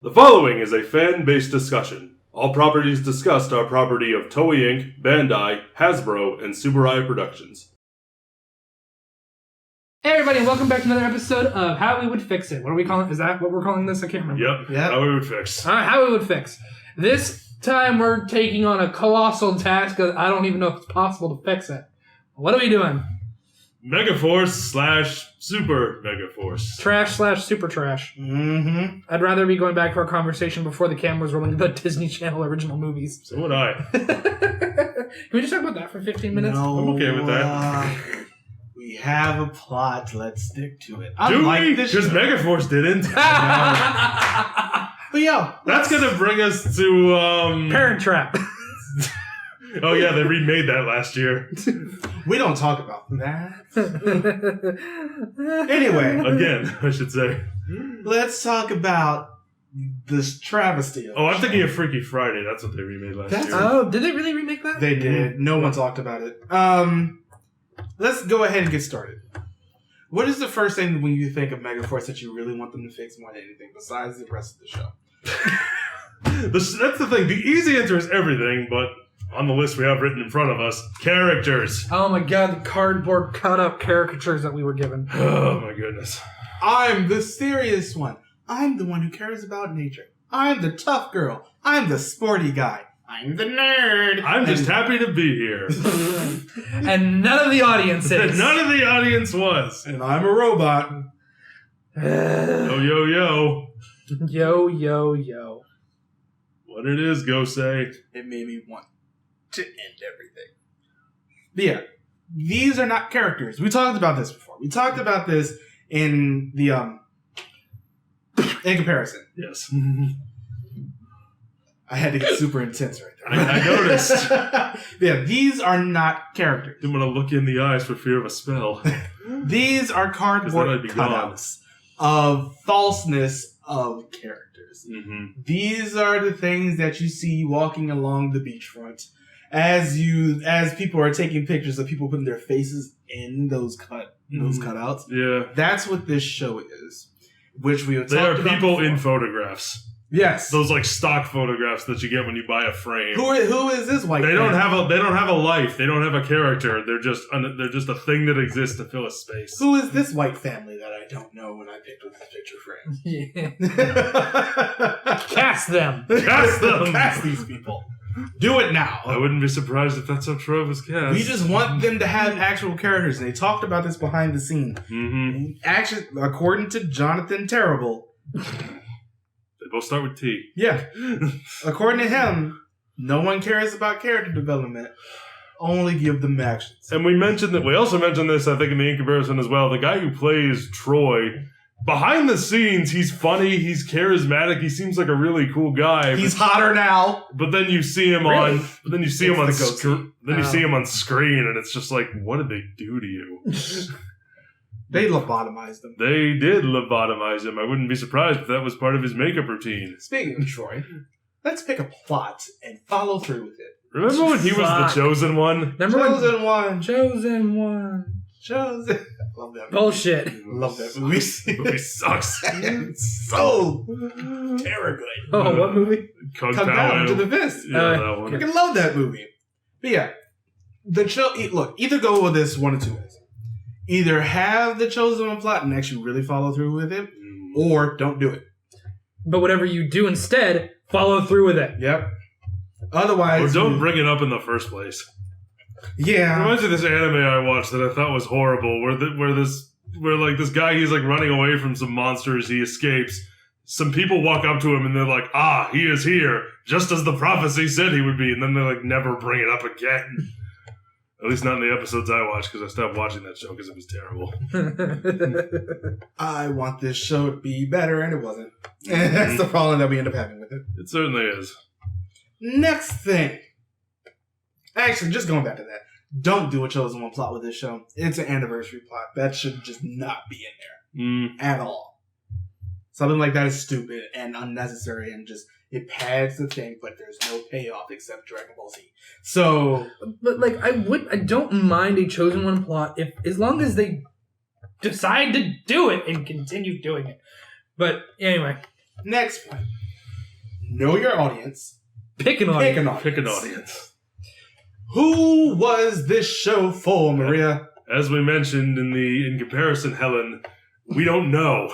The following is a fan-based discussion. All properties discussed are property of Toei Inc., Bandai, Hasbro, and Subaru Productions. Hey everybody, and welcome back to another episode of How We Would Fix It. What are we calling? Is that what we're calling this? I can't remember. Yep. How we would fix. All right, How We Would Fix. This time we're taking on a colossal task that I don't even know if it's possible to fix it. What are we doing? MegaForce / Super Megaforce. Trash / super trash. Mm-hmm. I'd rather be going back to our conversation before the cameras rolling the Disney Channel original movies. So would I. Can we just talk about that for 15 minutes? No, I'm okay with that. We have a plot. Let's stick to it. Do Unlike we? this Because show. MegaForce didn't. But yeah, That's going to bring us to... Parent Trap. Oh yeah, they remade that last year. we don't talk about that. Anyway, Again, I should say. let's talk about this travesty. Of Oh, I'm thinking of Freaky Friday. That's what they remade last That's- year. Oh, did they really remake that? They did. No one talked about it. Let's go ahead and get started. What is the first thing when you think of MegaForce that you really want them to fix more than anything besides the rest of the show? That's the thing. The easy answer is everything, but on the list we have written in front of us, characters. Oh my god, the cardboard cut-up caricatures that we were given. Oh my goodness. I'm the serious one. I'm the one who cares about nature. I'm the tough girl. I'm the sporty guy. I'm the nerd. I'm just happy to be here. And none of the audience is. None of the audience was. And I'm a robot. Yo, yo, yo. Yo, yo, yo. What it is, go say. It made me want to end everything. But yeah, these are not characters. We talked about this before. We talked about this in the in comparison. Yes. I had to get super intense right there. I noticed. Yeah, these are not characters. I'm going to look you in the eyes for fear of a spell. These are 'Cause cardboard then I'd be gone. cutouts of falseness of characters. Mm-hmm. These are the things that you see walking along the beachfront as people are taking pictures of people putting their faces in those cutouts. Yeah. That's what this show is, which we have They are talked about people before. in photographs. Yes. Those like stock photographs that you get when you buy a frame. Who is this white? They don't man? have a life. They don't have a character. They're just a thing that exists to fill a space. Who is this white family that I don't know when I picked with this picture frame? Yeah. Cast them. Cast them. Cast these people. Do it now. I wouldn't be surprised if that's how Trove is cast. We just want them to have actual characters, and they talked about this behind the scenes. Mm-hmm. Actually, according to Jonathan Terrible, They both start with T. yeah, according to him, no one cares about character development. Only give them actions. And we also mentioned this, I think, in the in comparison as well. The guy who plays Troy, behind the scenes, he's funny, he's charismatic, he seems like a really cool guy. He's hotter now. But then you see him Really? you see him on screen, and it's just like, what did they do to you? They lobotomized him. They did lobotomize him. I wouldn't be surprised if that was part of his makeup routine. Speaking of Troy, let's pick a plot and follow through with it. Remember when he was the Fuck. chosen one? Number one. Chosen one. Chosen one. Chosen. Love that movie. Bullshit. Love that movie. Movie sucks. It's so terrible. Oh, what movie? Kung Come Pao. down to the fist. Yeah, that I one. freaking love that movie. But yeah, look, either go with this one of two ways. Either have the chosen one plot and actually really follow through with it, or don't do it. But whatever you do instead, follow through with it. Yep. Otherwise, Or don't bring it up in the first place. It Yeah. reminds me of this anime I watched that I thought was horrible, where this guy, he's like running away from some monsters, he escapes. Some people walk up to him and they're like, he is here, just as the prophecy said he would be, and then they like never bring it up again. At least not in the episodes I watched, because I stopped watching that show because it was terrible. I want this show to be better, and it wasn't. And that's the problem that we end up having with it. It certainly is. Next thing. Actually, just going back to that. Don't do a chosen one plot with this show. It's an anniversary plot. That should just not be in there at all. Something like that is stupid and unnecessary and just, it pads the thing, but there's no payoff except Dragon Ball Z. So, But like, I don't mind a chosen one plot if, as long as they decide to do it and continue doing it. But anyway, next point. know your audience. Pick an audience. Pick an audience. Who was this show for, Maria? As we mentioned in comparison, Helen, we don't know.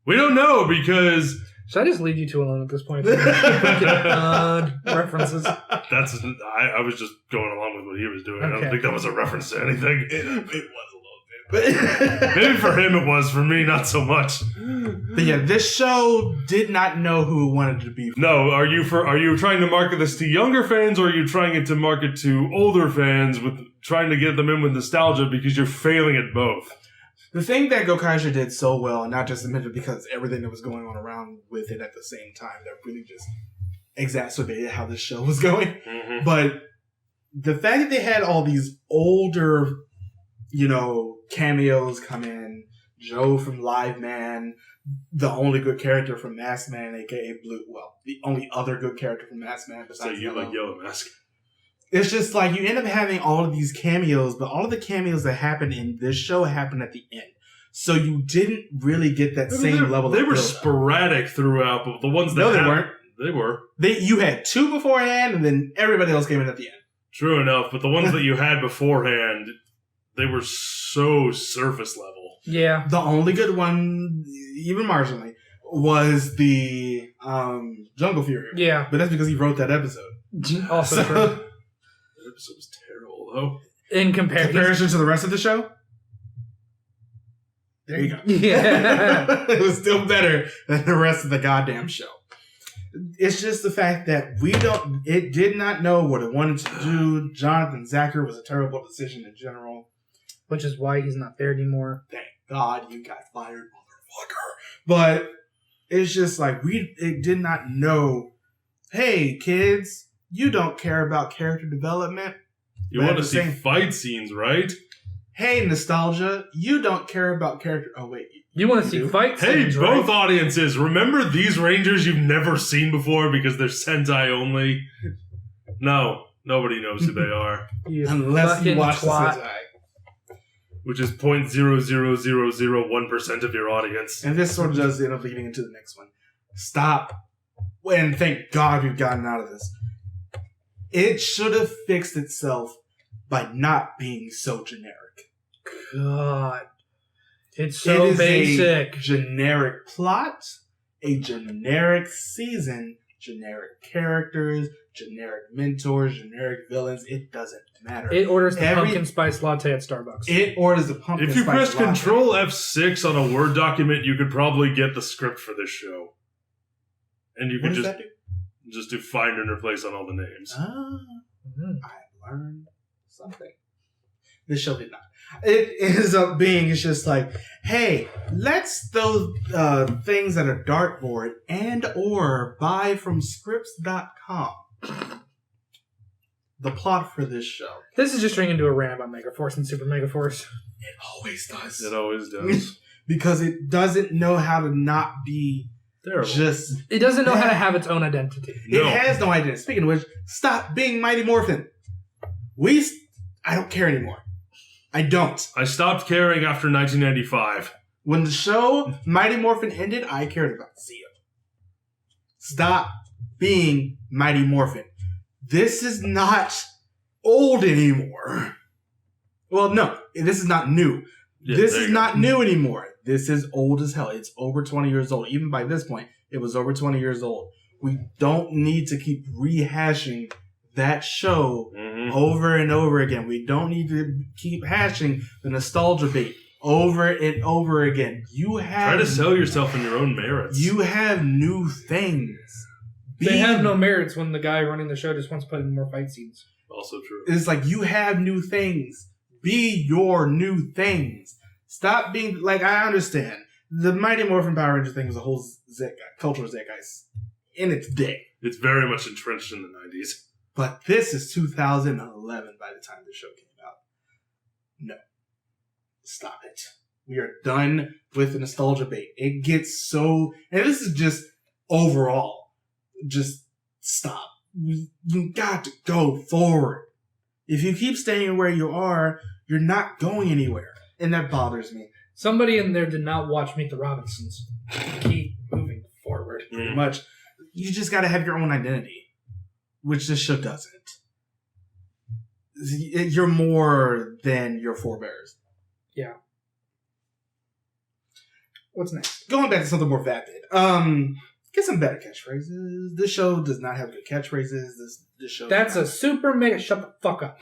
We don't know because... Should I just leave you two alone at this point? References. I was just going along with what he was doing. Okay. I don't think that was a reference to anything. It was a little bit. Maybe for him it was. For me, not so much. But yeah, this show did not know who it wanted to be. No, are you trying to market this to younger fans, or are you trying to market to older fans with trying to get them in with nostalgia because you're failing at both? The thing that Gokaiger did so well, and not just admitted because everything that was going on around with it at the same time, that really just exacerbated how this show was going. Mm-hmm. But the fact that they had all these older, cameos come in, Joe from Live Man, the only good character from Masked Man, aka Blue, the only other good character from Masked Man besides So you like Yellow Mask. It's just like you end up having all of these cameos, but all of the cameos that happen in this show happen at the end. So you didn't really get that same level of They were build-up. sporadic throughout, but the ones that No, they happened, weren't. They were. You had two beforehand, and then everybody else came in at the end. True enough, but the ones that you had beforehand, they were so surface level. Yeah. The only good one, even marginally, was the Jungle Fury. Yeah. But that's because he wrote that episode. Also true. That episode was terrible, though. In comparison. Comparison to the rest of the show? There you go. Yeah. It was still better than the rest of the goddamn show. It's just the fact that it did not know what it wanted to do. Jonathan Zacher was a terrible decision in general. Which is why he's not there anymore. Thank God you got fired, motherfucker. But it's just like, it did not know, hey, kids, you don't care about character development. You want to see fight scenes, right? Hey, nostalgia, you don't care about character... Oh, wait. You want to see fight Hey, scenes, both right? audiences, remember these Rangers you've never seen before because they're Sentai only? No, nobody knows who they are. You Unless you fucking watch twat. the Sentai. Which is 0.00001% of your audience. And this sort of does end up leading into the next one. Stop. And thank God we've gotten out of this. It should have fixed itself by not being so generic. God. It's so It is basic. a generic plot, a generic season, generic characters, generic mentors, generic villains. It doesn't matter. It orders the pumpkin spice latte at Starbucks. It orders the pumpkin If you spice press latte. Control F6 on a Word document, you could probably get the script for this show. And you What could does that do? just do find and replace on all the names. I learned something. This show did not. It ends up being, it's just like, hey, let's those things that are dartboard and or buy from scripts.com. The plot for this show. This is just turning into a rant about MegaForce and Super Megaforce. It always does. It always does. Because it doesn't know how to not be Terrible. just... It doesn't know how to have its own identity. No. It has no identity. Speaking of which, stop being Mighty Morphin. I don't care anymore. I don't. I stopped caring after 1995. When the show Mighty Morphin ended, I cared about Zia. Stop being Mighty Morphin. This is not old anymore. Well, no, this is not new. Yeah, this there is you go. not new anymore. This is old as hell. It's over 20 years old. Even by this point, it was over 20 years old. We don't need to keep rehashing that show over and over again. We don't need to keep hashing the nostalgia bait over and over again. You have... Try to sell yourself on your own merits. You have new things. They have no merits when the guy running the show just wants to put in more fight scenes. Also true. It's like, you have new things. Be your new things. Stop being... Like, I understand. The Mighty Morphin Power Ranger thing was a whole cultural zeitgeist in its day. It's very much entrenched in the 90s. But this is 2011 by the time the show came out. No. Stop it. We are done with the nostalgia bait. It gets so... And this is just overall. Just stop. You got to go forward. If you keep staying where you are, you're not going anywhere. And that bothers me. Somebody in there did not watch Meet the Robinsons. Keep moving forward. Pretty much. you just got to have your own identity, which this show doesn't. You're more than your forebears. Yeah. What's next? Going back to something more vapid. Get some better catchphrases. This show does not have good catchphrases. This show. That's a super mega. Shut the fuck up.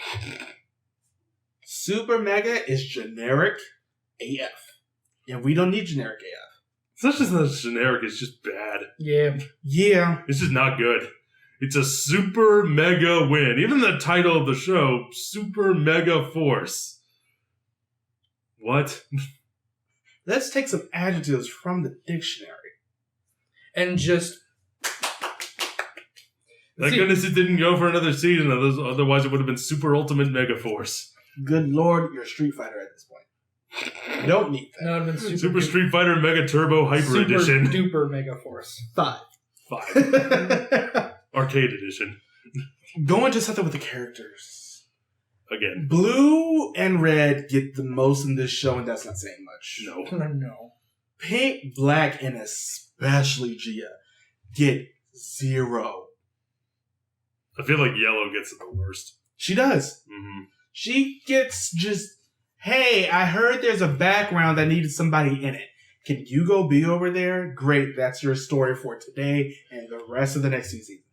Super mega is generic AF, and we don't need generic AF. It's not just that it's generic; it's just bad. Yeah. Yeah. It's just not good. It's a super mega win. Even the title of the show, Super Megaforce. What? Let's take some adjectives from the dictionary. And just... Thank goodness it didn't go for another season. Otherwise, it would have been Super Ultimate Megaforce. Good lord, you're a Street Fighter at this point. You don't need that. No, it would have been Super Street Fighter Mega Turbo Hyper Edition. Super duper Mega Force. 5. Arcade Edition. Going to something with the characters. Again. Blue and red get the most in this show, and that's not saying much. No. No. Pink, black, and especially Gia get 0. I feel like yellow gets it the worst. She does. Mm-hmm. She gets just, hey, I heard there's a background that needed somebody in it. Can you go be over there? Great, that's your story for today and the rest of the next 2 seasons.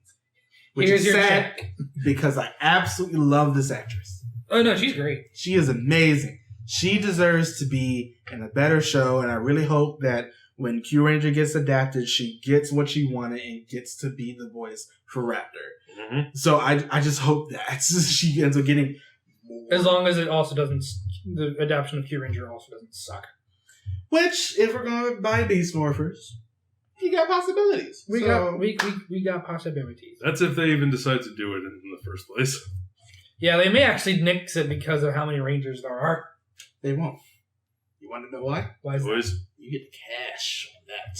Which Here's is your sad check. because I absolutely love this actress. Oh, no, she's great. She is amazing. She deserves to be in a better show, and I really hope that when Q Ranger gets adapted, she gets what she wanted and gets to be the voice for Raptor. Mm-hmm. So I just hope that she ends up getting more. As long as it also doesn't... The adaptation of Q Ranger also doesn't suck. Which, if we're going to buy Beast Morphers, you got possibilities. We got possibilities. That's if they even decide to do it in the first place. Yeah, they may actually nix it because of how many Rangers there are. They won't. You want to know why? Why is that? Boys. You get the cash on that.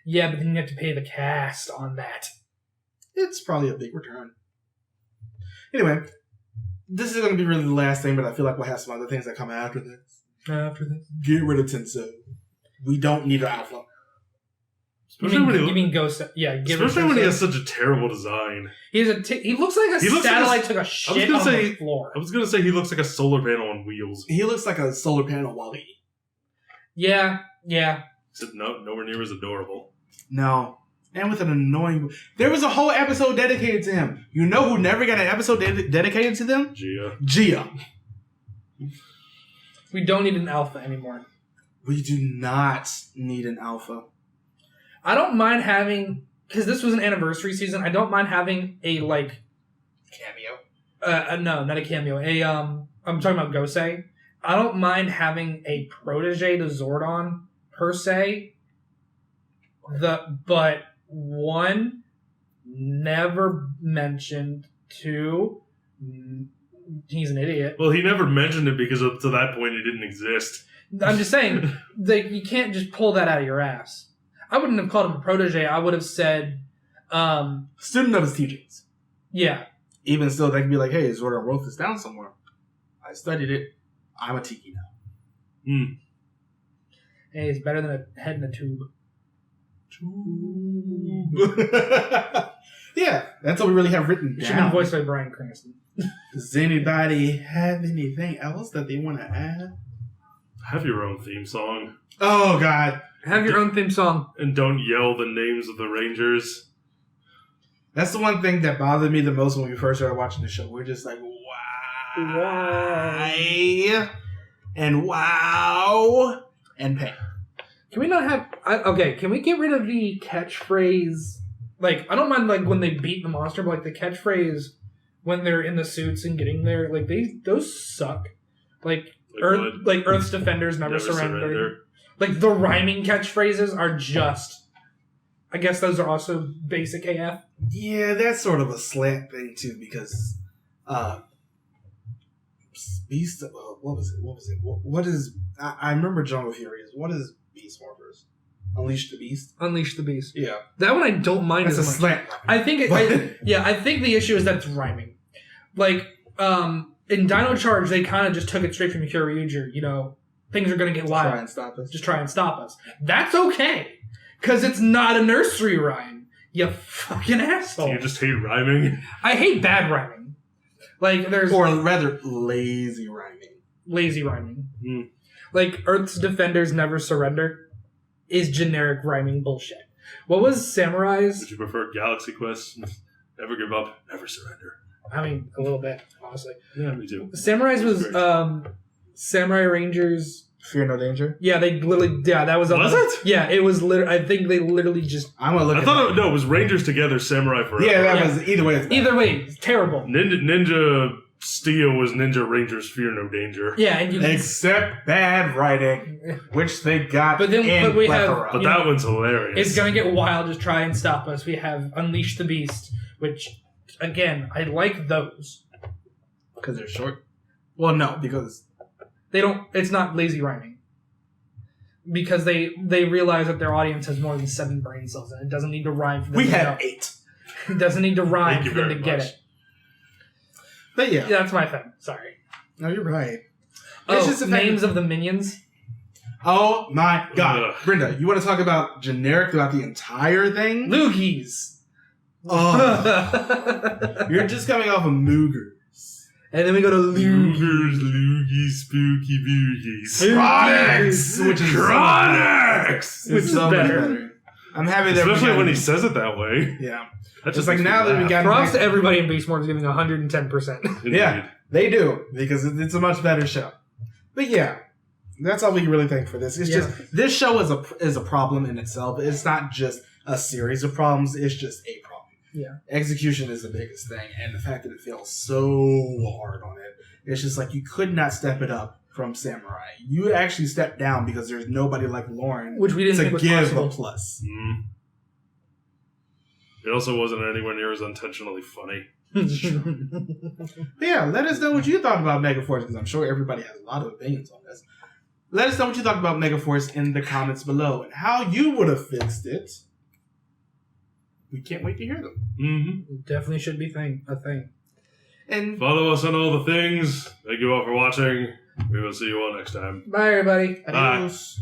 Yeah, but then you have to pay the cast on that. It's probably a big return. Anyway, this is going to be really the last thing, but I feel like we'll have some other things that come after this. Get rid of Tenso. We don't need an alpha. You mean Ghost? Yeah, especially when he has such a terrible design. He looks like a satellite took a shit on the floor. I was going to say he looks like a solar panel on wheels. He looks like a solar panel Wally. Yeah. Except nowhere near as adorable. No. And with an annoying... There was a whole episode dedicated to him. You know who never got an episode dedicated to them? Gia. We don't need an alpha anymore. We do not need an alpha. I don't mind having... Because this was an anniversary season, I don't mind having a, Cameo? No, not a cameo. I'm talking about Gosei. I don't mind having a protege to Zordon, per se. But 1, never mentioned. 2, he's an idiot. Well, he never mentioned it because up to that point it didn't exist. I'm just saying, you can't just pull that out of your ass. I wouldn't have called him a protege. I would have said... student of his teachings. Yeah. Even still, they can be like, hey, Zordon wrote this down somewhere. I studied it. I'm a Tiki now. Hey, it's better than a head in a tube. Yeah, that's what we really have written It should have been down. voiced by Bryan Cranston. Does anybody have anything else that they want to add? Have your own theme song. Oh, God. Have your own theme song. And don't yell the names of the Rangers. That's the one thing that bothered me the most when we first started watching the show. We're just like, why? And wow. And pay. Can we not have... can we get rid of the catchphrase... I don't mind, when they beat the monster, but, the catchphrase when they're in the suits and getting there, those suck. Earth's defenders never surrender. The rhyming catchphrases are just... I guess those are also basic AF. Yeah, that's sort of a slant thing, too, because... Beast... what was it? What is... I remember Jungle Furies. What is Beast Morphers? Unleash the Beast? Unleash the Beast. Yeah. That one I don't mind That's as a much. slant. I think I think the issue is that it's rhyming. In Dino Charge, they kind of just took it straight from Kyoryuger, things are going to get wild. Try and stop us. Just try and stop us. That's okay. Because it's not a nursery rhyme. You fucking asshole. Do you just hate rhyming? I hate bad rhyming. Like, there's... Or rather, lazy rhyming. Lazy rhyming. Like, Earth's Defenders Never Surrender is generic rhyming bullshit. What was Samurai's? Would you prefer Galaxy Quest? Never give up, never surrender. I mean, a little bit, honestly. Yeah, me too. Samurai's was Samurai Rangers. Fear No Danger? Yeah, they literally... Yeah, that was... Was it? Yeah, it was literally... I think they literally just... I'm going to look I at thought it was Rangers Together, Samurai Forever. Yeah, that Yeah. was... Either way, it's bad. Either way, it's terrible. Ninja Steel was Ninja Rangers Fear No Danger. Yeah, and you... Except bad writing, which they got But then- in but we have- plethora. But You that know, one's hilarious. It's gonna get wild to try and stop us. We have Unleash the Beast, which, again, I like those. Because they're short? Well, no, because... They don't... It's not lazy rhyming. Because they realize that their audience has more than 7 brain cells, and it doesn't need to rhyme for them We to have know. 8. It doesn't need to rhyme Thank you for them to very get much. it. But yeah. Yeah, that's my thing. Sorry. No, you're right. Oh, just the fact names of the minions? Oh my god. Ugh. Brenda, you want to talk about generic throughout the entire thing? Loogies! Oh. You're just coming off of Moogers. And then we go to Loogies. Loogers, Loogies, Spooky Boogies. Tronics! Which is Tronics! It's Which is so much better. I'm happy that Especially when he says it that way. Yeah. That Just like makes me now that we laugh. got Props back- to everybody in Beast Mode is giving 110%. Indeed. Yeah. They do, because it's a much better show. But yeah, that's all we can really think for this. It's Yeah. just, this show is a problem in itself. It's not just a series of problems, it's just a problem. Yeah. Execution is the biggest thing, and the fact that it feels so hard on it. It's just like, you could not step it up from Samurai. You actually stepped down because there's nobody like Lauren Which we didn't to think was give possible. a plus. Mm. It also wasn't anywhere near as intentionally funny. But yeah, let us know what you thought about Megaforce, because I'm sure everybody has a lot of opinions on this. Let us know what you thought about Megaforce in the comments below, and how you would have fixed it. We can't wait to hear them. Mm-hmm. Definitely should be a thing. And Follow us on all the things. Thank you all for watching. We will see you all next time. Bye, everybody. Bye. adios.